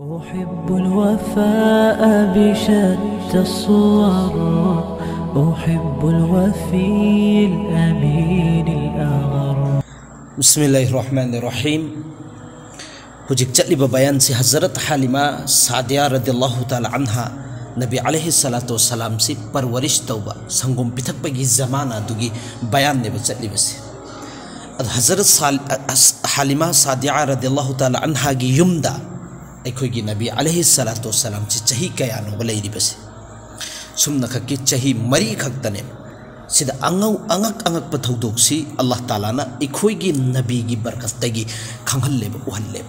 أحب الوفاء بشتى الصور، أحب الوفي الأمين الأغر. بسم الله الرحمن الرحيم. هجيك جلي ببيان سي حضرت حليمة سعدية رضي الله تعالى عنها نبي عليه الصلاة والسلام سي پرورش توبة سنگم بتك بگی زمانہ دوگی بیان نبی جلي بسي حضرت حليمة سعدية رضي الله تعالى عنها گی يمدا أيكوي نبي عليه الصلاة والسلام چهي كيانو بلايدي بس سمنا كي چهي مري خكتنم سيدا أنغك بتودوكسي الله تعالى نا أيكوي نبي جي بركتگي خنهلب وهلب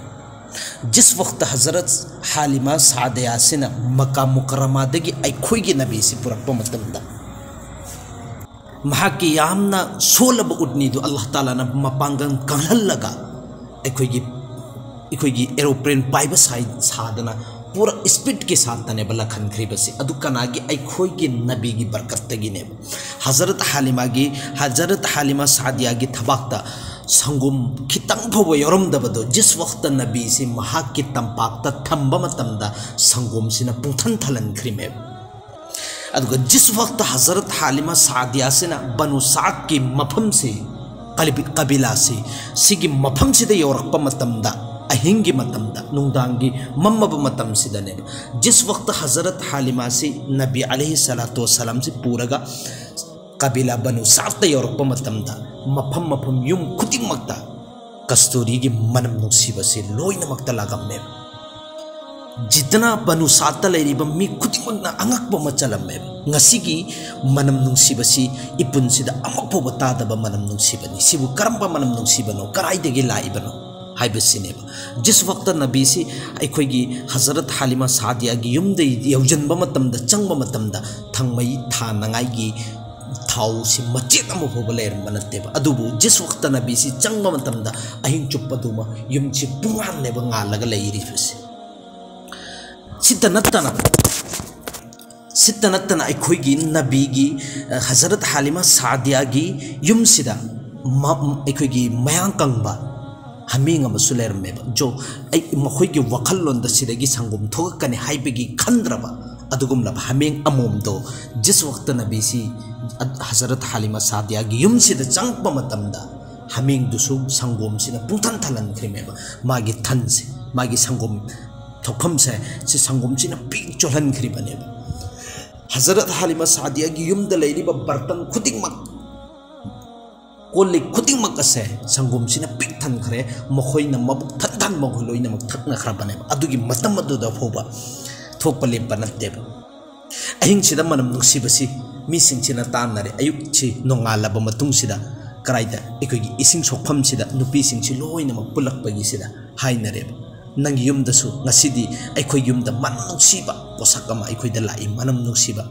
जिस वक्त हज़रत हालिमा सादिया सिना मक्का मुकर्रमा दगी अखोई नबी से पुरक्प मतमदा महाकी यामना सोलब उडनी दो अल्लाह ताला ना मपांगन कंहलगा अखोई एरोप्लेन पाइब सादना पूरा स्पीड के साथ तने बला खनखरी बसे अदु कनागी अखोई नबी की बरकत तगी ने हज़रत हालिमा सादिया की थबाक्ता संगुम खितंग फो यौरमदबदो जिस वक्त नबी से महाक की तंपाक्ता थंब मतमदा संगुम सिना पुंथन थलन खरिमे अदुग जिस वक्त हज़रत हालिमा सादिया सिना बनु साद की मफम से कबीला से सिगी मफम से यौरप मतमदा अहिंगी मतमदा नुंदांगी मम्मब मतम सिदने जिस वक्त हज़रत हालिमा से नबी अलैहि सलातो वसलाम से पूरगा कबीला बनु साद यौरप मतमदा मफम मफम युम खुदिंग मक्ता कस्तूरी की मनम नुसीबा से लोइन मक्ता लागम्मे जितना बनु सात लेरिब मी खुदिंग मक्ना अंगक ब मचलम्मे ngasi gi manam nungsiba si ipun sida amak po batada ba manam nungsiba ni sibu karamba manam nungsiba no karai de gi lai bano हाइबसिने जिस वक्त नबी से अखोगी हज़रत हालिमा सादिया की युम दे यौजन बमतमदा चंग बमतमदा थंगमई था नंगाई थाउ से मचेत अम फोब लेरम नत्तेब अदुबु जिस वक्त नबी से चंग बमतमदा अहिंग चुप्पदुमा युम से पुंगान नेब ngalaga लेइरिफसे सितनत्तना अखोगी नबी की हज़रत हालिमा सादिया की युम सिदा अखोगी मयांग कंगबा हमींग सुलेरमेब जो मखोई वखलोंद सिदगी संगुम थोगकने हाइबगी खंद्रबा अदुगुमलब हमींग अमोमदो जिस वक्त नबी सी हज़रत हालिमा सादिया की युम सिद चंगप मतमदा हमींग दुसु संगुम सिना पुंथन थलन खरिमेब मागी थन से मागी संगुम थोखम से संगुम सिना पिक चोलन खरिबनेब हज़रत हालिमा सादिया की युम द लेरिब बर्तन खुदिंगमक कोली खुदिंगमक असे संगुम सिना पिक थन खरे मखोइना मबुक थन मखोइना मक थकना खरबनेब अदुगी मतम अदुदा फोबा थोकप लेपा नत्तेब अहिंग सिदा मनम नुसीबसी मिसिंग सिना तानरे अयुक छि नोंगालब मतुंग सिदा कराइदा एकोगी इसिंग सोखम सिदा नुपी सिंग सि लोइना मक पुलकपगी सिदा हाइनरेब नंग युमदसु ngasidi अखोई युमदा मनम नुसीबा पोसाक अमा अखोइदा लाई मनम नुसीबा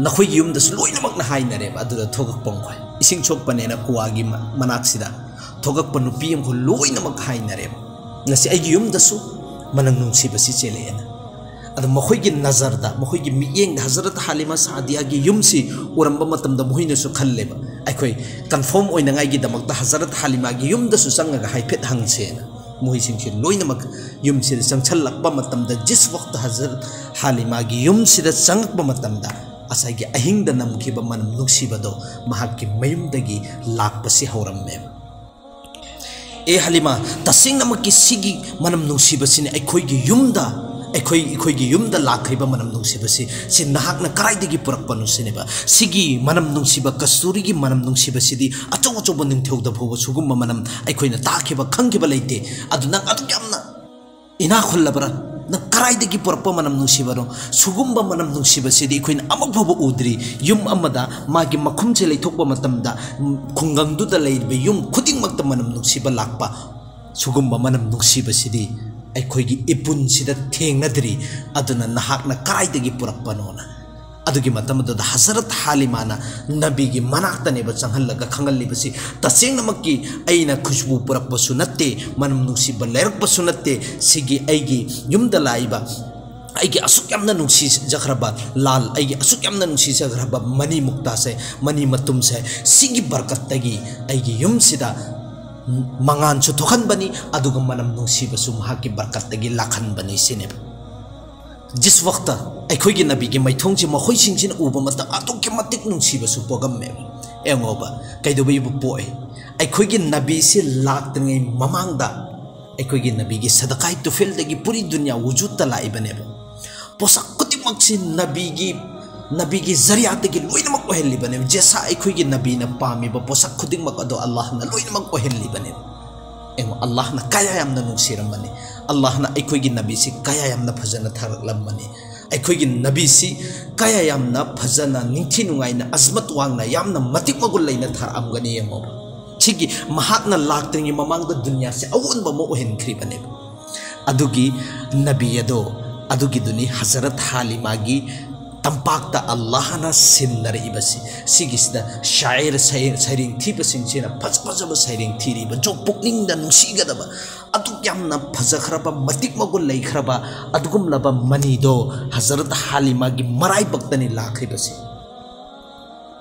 नखोई युमदसु लोइना मक ना हाइनरेब अदुदा थोगक पंखोय इसिंग सोकपनेना कुआगी मनाक्सिदा थोगक पनुपी अमखो लोइना मक हाइनरेब ngasi आई युमदसु मनम नुसीबसी चेलेना अद मखोई नजरदा मखोई मियेंग हज़रत हालिमा सादिया की युमसी उरंब मतमदा मोहिनसु खल्लेबा अखोई कन्फर्म ओइनंगाई दमकता हज़रत हालिमा की युमदसु संगगा हाइफेट हंगसेना मोहिसिंग युम से चंगछल्लक्पा मतमदा जिस वक्त हज़रत हालिमा की युम से चंगक्पा मतमदा असाई अहिंग नमखिबा मनम नुसीबदो महाकी मयुमदगी लाक्पसी हौरम्मे ए हालिमा तसिंगमकी सिगी मनम नुसीबसिने अखोई युमदा अखोई युमदा लाखरिबा मनम नुसीबसी सि नाहकना कराइदगी पुरक्पनु सिनेबा सिगी मनम नुसीबा कस्तूरी की मनम नुसीबसिदी अचौ अचौब निंथौदा फोबा सुगुम्बा मनम अखोइना ताखिबा खंगिबा लेते अदु नंग अदु यामना इना खुल्लबरा न कराइदगी पुरक्पा मनम नुसीबरो सुगुम्बा मनम नुसीबसिदी अखोइना अमक फोबा उद्री युम अमदा मागी मखुम से लेथोकबा मतमदा खुंगंगदुदा लेइबे युम खुदिंगमक्ता मनम नुसीबा लाक्पा सुगुम्बा मनम नुसीबसिदी अखोई इपुन सिदा थेंगनद्री अदुना नहाकना कराइदगी पुरक्पनोना अदुगी मतमदुद हज़रत हालिमाना नबी की मनाक्तनेब चंगहल्लगा खंगल्लिबसी तसेंगनमक्की अइना खुशबू पुरक्पसु नत्ते मनम नुसीबा लेरक्पसु नत्ते सिगी अइगी युमदा लाइबा अइगी असुक यामना नुसी जखरबा लाल अइगी असुक यामना नुसी जखरबा मनी मुक्ता से मनी मतुम से सिगी बरकतगी अइगी युम सिदा mangan su thokan bani aduga manam nungsi basu mahaki barkat tagi lakhan bani sineba जिस वक्त अखोगी नबी की मैथों से मखोई सिंह उब मत अतुक मतिक नुसीबसु पोगमे एंगोब कईदबू पोए अखोगी नबी से लाक्तने ममांगदा अखोगी नबी की सदकाई तुफेलदगी पूरी दुनिया वजूद लाइबनेब पोसक खुदिमक से नबी की जरियातगी लोइनमक ओहेलिबने जैसा अखोगी नबी न पामीब पोसक खुदिमक अदो अल्लाह न लोइनमक ओहेलिबने एंगो अल्लाह न काया यामना नुसीरमने अल्लाह ना अखोगी नबी से कया यामना फजना थारलमने अखोगी नबी से कया यामना फजना निंथि नुंगाइना अजमत वांगना यामना मतिक मगुल लेना थारमगनी यमो छिगी महात्ना लाक्तंगी ममांग दुनिया से अवोनबा मो ओहेनख्रिबने अदुगी नबी अदो अदुगी दुनी हजरत हालिमा की तंपाक्ता अल्लाह ना सिन्नर इबसी सिगिसदा शायर सैरिंग थीबसिंगसिना फजफजब सैरिंग थीरिब जो पुकनिंगदा नुसीगदबा अदुक यामना फजखरबा मतिक मगुल लैखरबा अदुगुमलबा मनीदो हजरत हालिमा की मराई बक्तनी लाखरिबसी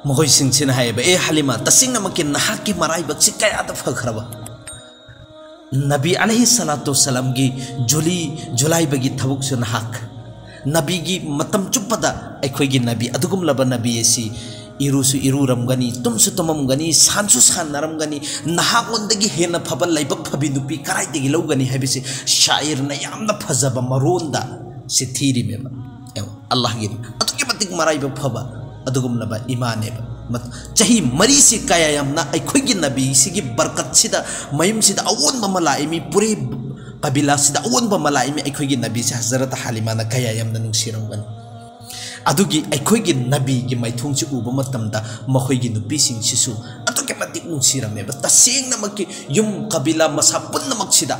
मखोई सिंगसिना हायबा ए हालिमा तसिंगना मके नहाकी मराई बक्सि कयादा फखरबा नबी अलैहि सलातु वसलाम की जुलाई बगी थबुकसु नहाक नबी की मतम चुप्पदा अखोगी नबी अदुगुमलब नबी एसी इरुसु इरुरमगनी तुमसु तुममगनी सानसु सानरमगनी नहागोंदगी हेन फबल लाइबक फबी नुपी कराइदगी लौगनी हाबिसे शायर न यामना फजब मरोंदा से थीरी मेबा अल्लाह गी अदुगी मतिक मराइब फबा अदुगुमलब इमानेबा मत चाही मरी से काया यामना अखोगी नबी सिगी बरकत सिदा मयम सिदा अवोन ममलाई मी पूरे कबीला सिदा अवोन ममलाई मी अखोगी नबी से हजरत हालिमा न काया यामना नुसिरमगनी अदुगी अखोगी नबी की मैथों से उब मतमदा मखोगी नुपीसिंग सिसु अदुगी मतिक नुसिरमेबा तसेंगनमकी युम कबीला मसा पुन्नमक्सिदा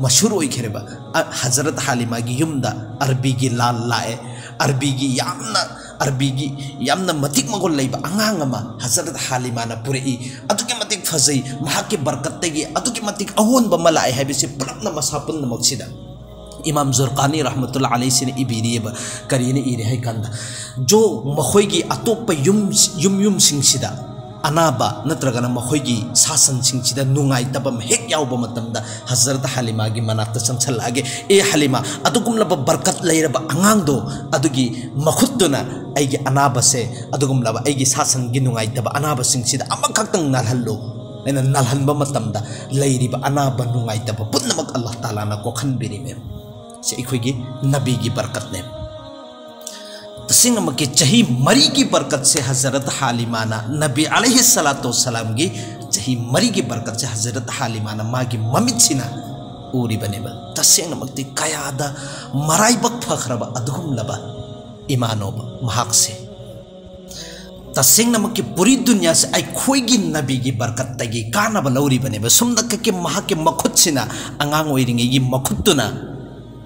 मशहूर ओइखेरेबा हजरत हालिमा की युमदा अरबी की लाल लाए अरबी की यामना मतिक मगोल लैबा अंगांगमा हजरत हालिमा ना पुरेई अदुगी मतिक फजई महाकी बरकतगी अदुगी मतिक अहोनबा मलाए हाबिसे पुलपना मसा पुन्नमक्सिदा इमाम जुरकानी रहमतुल्लाह अलैहि से इबीरीब करीने इरे है कंदा जो मखोगी अतोप युम सिंगसिदा अनाबा नत्रगना मखोगी सासन सिंगसिदा नुंगाई तबम हेक यावबा मतमदा हजरत हालिमा की मनाक्ता संचलागे ए हालिमा अदुगुमलब बरकत लैरबा अंगांगदो अदुगी मखुत्तुना आइगे अनाबा से अदुगुमलब आइगे सासन की नुंगाई तबा अनाबा सिंगसिदा अमखक्तंग नलहल्लो एना नलहनबा मतमदा लैरिबा अनाबा नुंगाई तबा पुन्नमक अल्लाह ताला ना कोखनबिरिमे से इखोगी नबी की बरकत ने तसिंगम के चही मरी की बरकत से हजरत हालिमाना नबी अलैहि सलातु वसलाम की चही मरी की बरकत से हजरत हालिमाना माँ की ममिtsiना उरी बनेबा तसिंगम के कयादा मराई बक फखरबा अदुम लबा ईमानोबा महाक से तसिंगम के पूरी दुनिया से अखोगी नबी की बरकत तगी कानबा लौरी बनेबा सुमदक के महाक के मखुत्सिना अंगांग ओइरिंगे की मखुत्तुना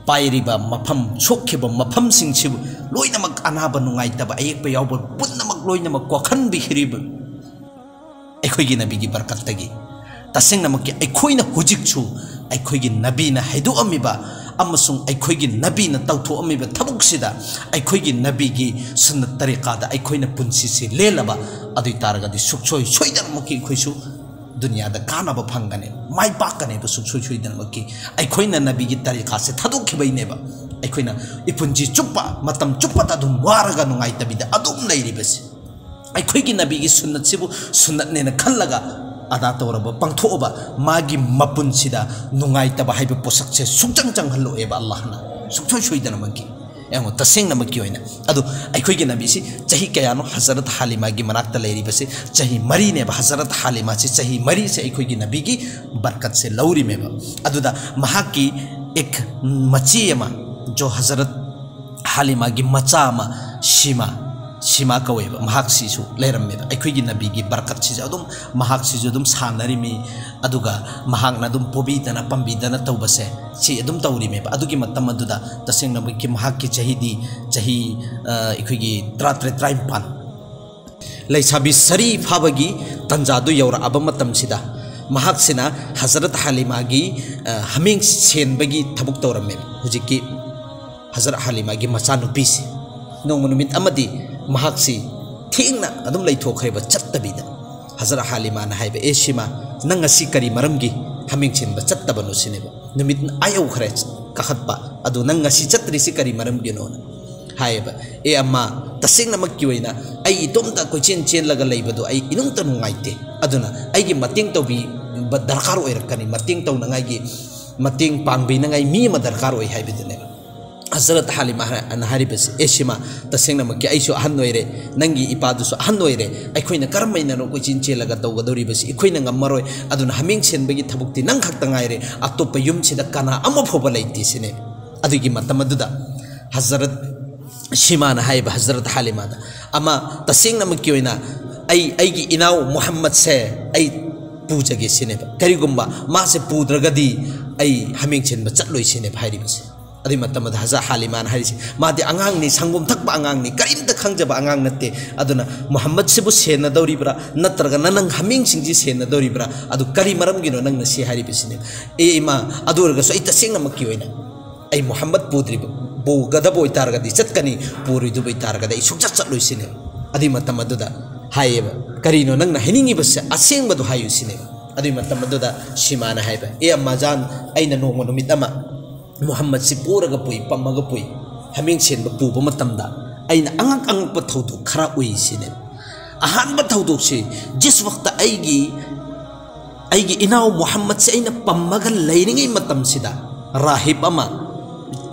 पायरिबा मफम सोखिबा मफम सिंगसिबु लोइनमक अनाबा नुंगाइतबा अयेकबा यावबा पुन्नमक लोइनमक कोखन बिखिरिब अखोगी नबी की बरकत तगी तसिंगनमक के अखोइना हुजिकछु अखोगी नबीना हैदुअमिबा अमसुंग अखोगी नबीना तौथोअमिबा थबुकसिदा अखोगी नबी की सुन्नत तरीकादा अखोइना पुंसी से लेलबा अदुइ तारगदि सुखसोय सोइदनमकी अखोइसु दुनिया दा कानबा फंगने माइ पाकने बसु सुइदनमकी अखोइना नबी की तरीका से थदुखिबैनेबा अखोइना इपुंजी चुप्पा मतम चुप्पता दुम वारगा नुंगाइतबिदा अदुम लैरिबसे अखोइगी नबी की सुन्नत सिबु सुन्नत नेना खल्लगा अदा तौरबा पंगथोबा मागी मपुनसिदा नुंगाइतबा हाइबा पोसक से सुचंग चंगहल्लोएबा अल्लाहना सुखसोय सोइदनमकी एंगो तसेंगनमकी ओइना अदु अखोइगी नबी से चही कयानो हजरत हालिमा की मनाक्ता लैरिबसे चही मरी ने हजरत हालिमा से चही मरी से अखोइगी नबी की बरकत से लौरी मेबा अदुदा महाकी एक मचीमा जो हजरत हालिमा की मचामा शिमा कवेबा महाक्सिसु लेरमेबा अखोइगी नबी की बरकत से अदुम महाक्सिसु अदुम सानरिमी अदुगा महाकना अदुम पोबीदना पंबीदना तौबसे सी अदुम तौरिमेबा अदुगी मतम अदुदा तसेंगनमकी महाकी चहीदी चही अखोइगी 33 लैसाबी सरी फाबगी तंजादु यौरा अबा मतमसिदा महाक्सिना हजरत हालिमा की हमिंग सेनबगी थबुक तौरमे हुजिकी हजरत हालिमा की मचानुपीसी नोंग नुमित अमदी महाक्सी थेंगना अदुम लैथोखरेबा चत्तबीदा Hazrat Halima na haiba eshima nang ngasi kari maramgi haming chenba chattabanu sineba numit ayaw khare kakhatpa adu nang ngasi chatri si kari maramgi no haiba e amma taseng na makkiwina ai itomta ko chen laga leibadu ai inung ta nungaite aduna ai gi mating tawbi darkar oirakani mating taw na ngai gi mating pangbi na ngai mi ma darkar oi haibidune Hazrat Halima an haribas eshima taseng na makki ai so ahan noire nangi ipadu so ahan noire ai khoina karmaina no ko chin laga taw gadori bas ikhoina ngamaroi aduna haming chen bagi thabukti nang khakta ngaire atopa yum chida kana ama phoba leiti sine adugi matamaduda Hazrat Shimana haiba Hazrat Halima ama taseng na makki oina ai gi inaw Muhammad se ai puja ge sine karigumba ma se pudragadi ai haming chen ba chatloi sine bhairibas adi matam da Hazrat Halima harisi madi angang ni sangum thakba angang ni karim da khangjaba angang natte aduna Muhammad sibu sena dawribra natraga nanang haming singji sena dawribra adu kari maram gino nang nasi haribisine e ima adurga so ita sing namakki oina ai Muhammad pudriba bo gada boy targa di chatkani puri du boy targa da isuk chatloi sine adi matam da hayeba karino nang na heningi bas aseng badu hayu sine adi matam da Shimana haiba e amma jan aina no monumit ama Muhammad si puraga pui pamaga pui haming chen ba pu ba matamda aina angak ba thaudu khara ui sine ahan ba thaudu si jis waqta aigi inaw Muhammad si aina pamaga leiringai matam sida rahib ama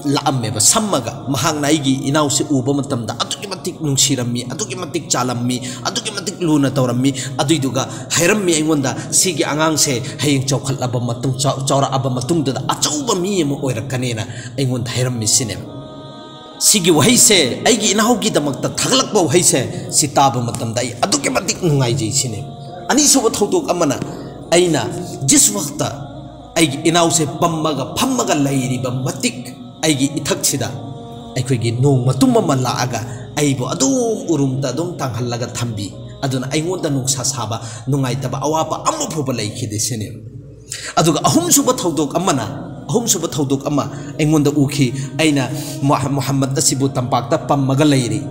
laamme ba sammaga mahang na aigi inaw si uba matamda atuki matik nungsirammi atuki matik chalammi atuki matik luna tawrammi aduiduga hairammi aingonda sigi angang se hayeng chawkhat aba matung chawra aba matung da achauba mi mo oirakanena aingonda hairammi sine sigi wahai se aigi inaw gi damakta thaglakba wahai se sitaba matamda ai atuki matik nungai ji sine ani soba thodok amana aina jis waqta aigi inaw se pammaga phammaga lairiba matik aigi ithak-sida aikoigi nong matum ma laaga aibo adum urumta adum tanghallaga thambi aduna aingonda nungsa saba nungaitaba awapa amma phoba laikhide sene aduga ahum suba thodok ama aingonda ukhi aina Muhammad asibu tampakta pammaga lairi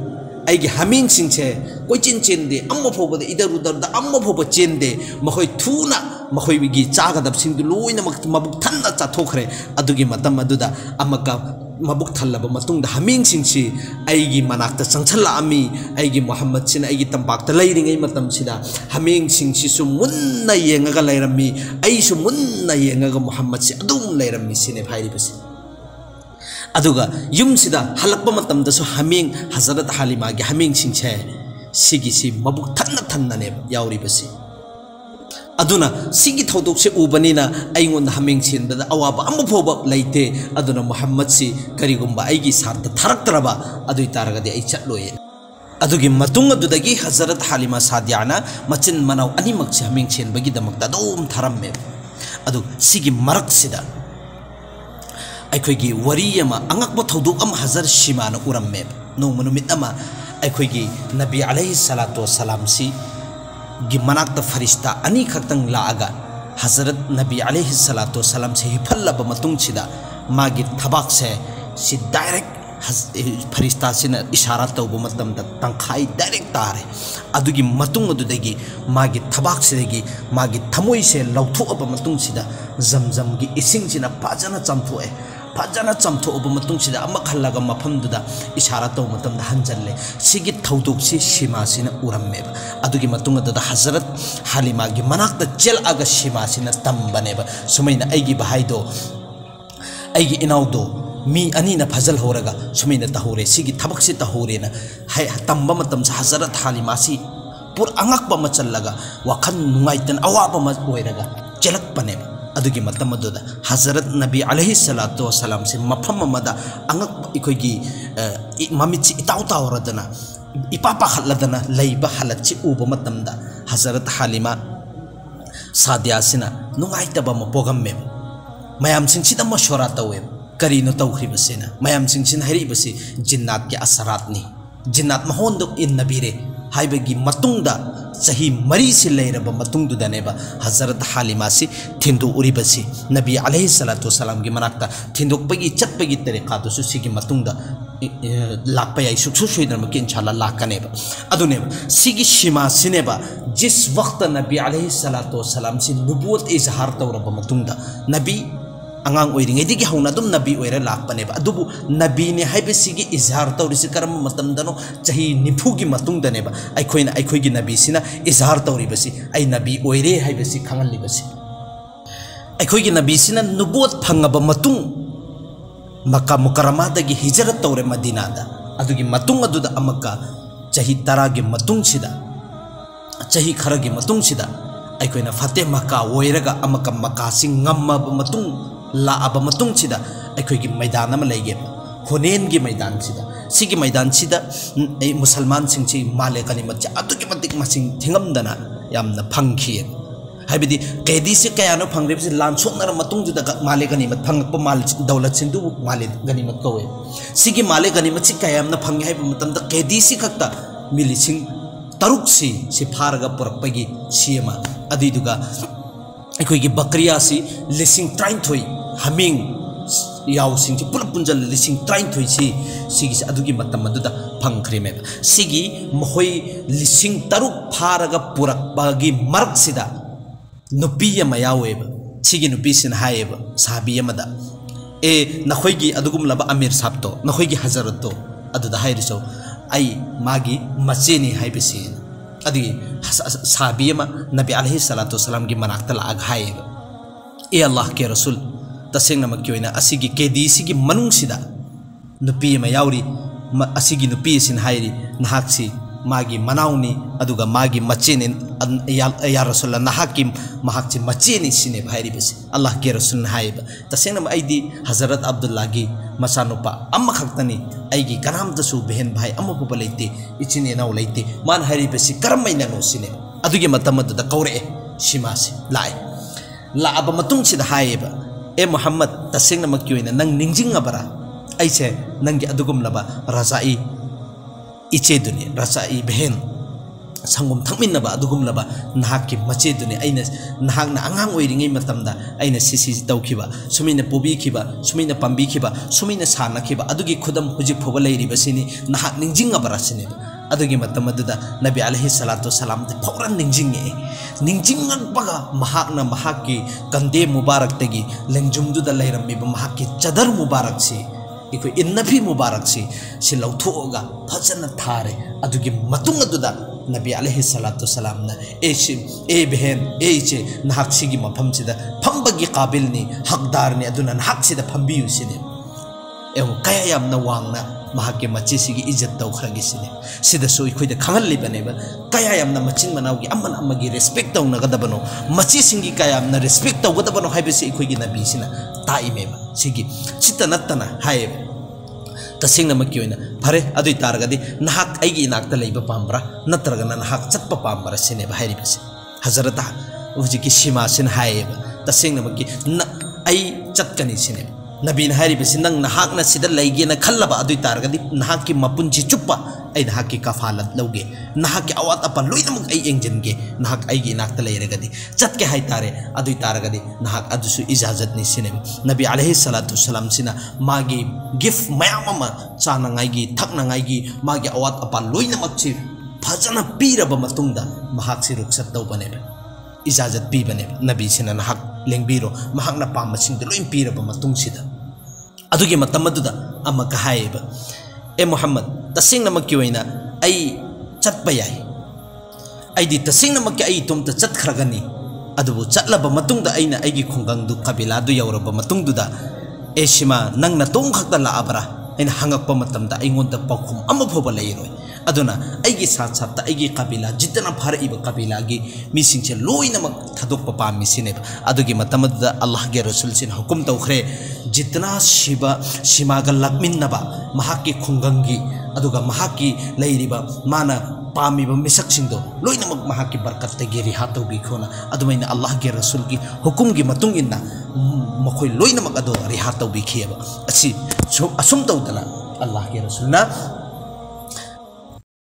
aigi haming singche koichin chende amma phoba de idarudar da amma phoba chende mahoi thuna mahoi bigi chagadab singdu loina mabuk thanna chathokre adugi matam aduda amaka mabuk thallaba matungda haming singchi aigi manakta changchala ami aigi Muhammad sin aigi tampakta leiringai matam sida haming singchi su munna yengaga leirammi ai su munna yengaga Muhammad si adum leirammi sine bhairibasi aduga yum sida halakpa matam da su haming Hazrat Halima gi haming singche sigi si mabuk thanna ne yauribasi aduna sigi thodok se ubanina aingon haming chin da awaba amu phoba leite aduna Muhammad si karigumba aigi sarta tharaktaraba adui taragadi ai chatloye adugi matung adudagi Hazrat Halima Sadiana machin manaw animak si haming chin bagi damakta dum tharamme adu sigi marak sida aikoigi wariyama angakba thodok am Hazrat Shimana uramme no manumit ama aikoigi Nabi alaihi salatu wassalam si gimanakta farishta ani khaktang laaga Hazrat Nabi alaihi salatu wassalam se hifallaba matung chida magi thabak se si direct farishta sina ishara tawba matam da tangkhai direct tare adugi matung adudagi magi thabak sidagi magi thamoi se lauthu aba matung sida zamzam gi ising sina pajana chamthoe fajana chamtho oba matung sida ama khallaga mafamduda ishara taw matam da hanjalle sigi thaudok si Shima sina uramme adugi matung da Hazrat Halima gi manakta chel aga Shima sina tambane ba sumaina aigi bahaido aigi inaudo mi ani na fazal horaga sumaina tahore sigi thabak si tahore na hai tamba matam sa Hazrat Halima si pur angak ba machallaga wakhan nungaitan awaba ma oiraga chelak pane adugi matam aduda Hazrat Nabi alaihi salatu wassalam se mafam amada angak ikoigi mamichi itaw tawradana ipapa khalladana leiba halatti uba matamda Hazrat Halima Sadia sina nungaitaba ma pogamme mayam singchida mashwara tawe karino tawhribasena mayam singchin haribasi jinnat ki asarat ni jinnat mahondok in nabire haibagi matungda चाही मरी से लेरब मतुंगदुदनेबा हजरत हालिमा से थिंदो उरिबसी नबी अलैहि सलातु वसलाम की मनाक्ता थिंदोकपगी चटपगी तरीका दुसु सिगी मतुंगदा लाकपा याई सुक्सु सुइदन के इंशाल्लाह लाकनेबा अदुनेबा सिगी शिमा सिनेबा जिस वक्त नबी अलैहि सलातु वसलाम से नुबुवत इजहार तौरब मतुंगदा नबी अंगांग ओइरिंगैदिगी हौना दुम नबी ओइरा लाकपनेबा अदुबु नबी ने हाइबसिगी इजहार तौरिसि करम मतमदनो चाही निफुगी मतुंगदनेबा अखोइगी नबी सिना इजहार तौरिबसि आई नबी ओइरे हाइबसि खंगलिबसि अखोइगी नबी सिना नुबुवत फंगब मतुंग मक्का मुकर्रमादगी हिजरत तौरे मदीनादा अदुगी मतुंग अदुदा अमक्का चाही 10 गी मतुंगसिदा चाही खरगी मतुंगसिदा अखोइना फते मक्का ओइरगा अमक्का मक्का सिंग ngमब मतुंग लाब मतुंगसिदा अखोइगी मैदान अमा लैगे हुनैन गी मैदान सिदा सिगी मैदान सिदा मुसलमान सिंगची माले गनीमत अदुगी मतिक मसिंग थिंगमदना यामना फंगखिए हाइबदी कैदी से कयानो फंगरेबसे लानसोकनर मतुंगदुदा माले गनीमत फंगप माल दौलत सिंदु माले गनीमत कवे सिगी माले गनीमत सि कयामना फंगे हाइब मतमदा कैदी सि खक्ता मिलिसिंग तरुक से फारगा पुरकपगी सियमा अदिदुगा अखोइगी बकरिया सि लिसिंग 33 हमिंग याव सिंग पुल पुंजल लिसिंग 33 सिगी अदुगी मतम अदुदा फंगख्रेमे सिगी महोय लिसिंग तरुक फारगा पुरकपगी मरकसिदा नुपी अमा यावेब सिगी नुपी सिन हायेब साबी अमदा ए नखोइगी अदुगुमलबा अमीर साहब तो नखोइगी हजरत तो अदुदा हायरिसो आई मागी मचेनी हाइबसी अदी साबी अमा नबी अलैहि सलातु वसलाम की मनाक्ता लाग हायेब ए अल्लाह के रसूल तसेंगनमक की ओइना असिगी केदी सिगी मनुंगसिदा नुपी अमा यावरी असिगी नुपी सिन हायरी नहाक्सी मागी मनाउनी अदुगा मागी मचेनी या रसूल नहाकी महाक्ची मचेनी सिने भाइरिबसी अल्लाह के रसूल हायेब तसेंगनम आइदी हजरत अब्दुल्ला की मसानुपा अम्मा खक्तनी आइगी कनामदसु बहन भाई अम्मा पुपा लेते इचिने नाउ लेते मान हायरिबसी करमैना नो सिने अदुगी मतमदुदा कौरे शिमासी लाए लाब मतुंग सिदा हायेब ए मोहम्मद तसेंगनमक की ओइना नंग निंजिंगबरा ऐसे नंगी अदुगुमलबा रजाई इचे दुनी रजाई बहन संगम थंगमिनबा अदुगुमलबा नहाकी मचे दुनी आइना नहाकना अंगांग ओइरिङै मतमदा आइना सिसि तौखिबा सुमिना पोबिखिबा सुमिना पाम्बिखिबा सुमिना सानखिबा अदुगी खुदम हुजिक फोबा लैरिबसिनी नहाक निंजिंगबरा सिने अदुगी मतमदुदा नबी अलैहि सलातु वसलाम दे फौरन निंजिंगे निंजिंगनपगा महाकना महाकी कंदे मुबारक तगी लेंजुमदुदा लैरम्मिबा महाकी चदर मुबारक से इको इन्नभी मुबारक से लौथोगा फजन थारे अदुगी मतुंग अदुदा नबी अलैहि सलातु वसलाम ना ए बहन ए इचे नहाक सिगी मफम सिदा फंबगी काबिल नि हकदार नि अदुना नहाक सिदा फंबियु सिने एवं कया यामना वांगना महाके मचे सिगी इज्जत तौखरगी सिने सिदसु इखोइदा खंगलिबनेबा कया यामना मचिन मनाउगी अमन अमगी रेस्पेक्ट तौनगदबनो मचे सिंगी कया यामना रेस्पेक्ट तौगदबनो हाइबसे इखोइगी नबी सिना ताइमेबा सिगी चित्त नत्तना हाय तसेंगनमक की ओइना फरे अदुइ तारगदि नहाक आइगी इनाक्ता लैबा पाम्ब्रा नत्रगना नहाक चत्पा पाम्ब्रा सिनेबा हाइरिबसे हजरत हुजिकी सीमा सिन हायेबा तसेंगनमक की आई चत्कनी सिनेबा नबीन हाइरिबसे नंग नहाकना सिदा लैगेना खल्लबा अदुइ तारगदि नहाकी मपुंची चुप्पा आई नहाकी कफालत लौगे नहाकी अवात अपा लोइनमक आई एंजनगे नहाक आइगी इनाक्ता लैरगदि चत्के हाइ तारे अदुइ तारगदि नहाक अदुसु इजाजत नि सिनेबा नबी अलैहि सलातु वसलाम सिना मागी गिफ्ट मयाम चानंगाइगी थकनंगाइगी मागी अवात अपा लोइनमक छि फजना पीरबा मतुंगदा महाक सि रुखसत तौबनेबा इजाजत पीबनेबा नबी सिना नहाक लेंबिरो महाकना पामसिंग लोइन पीरबा मतुंगसिदा अदुगी मतमदुदा अमका हायेबा ए मोहम्मद तसेंगनमक की ओइना आई चत्पा याई आइदी तसेंगनमक की आई तुमता चत्खरगनी अदुबु चत्लबा मतुंगदा आइना आइगी खुंगंगदु कबिलादु यौरबा मतुंगदुदा ए सिमा नंगना तोंग खक्ता लाअबरा आइना हंगकपा मतमदा आइंगोंदा पखुम अमा फोबा लैरोय अदुना आइगी साथ साथ आइगी कबिला जितना फरइबा कबिलागी मिसिंगचे लोइनमक थदोकपा पामिसिनेबा अदुगी मतमदुदा अल्लाह के रसूल सिन हुकुम तौखरे जितना सीमागा लकमिन्नबा महाकी खुंगंगी अदुगा महाकी लैरिबा माना पामिबा मिसकसिंगदो लोइनमक महाकी बरकत तगी रिहा तौबिखोना अदुमैना अल्लाह के रसूल की हुकुम की मतुंगिन्ना मखोय लोइनमक अदो रिहा तौबिखियबा असि असुम तौदना अल्लाह के रसूलना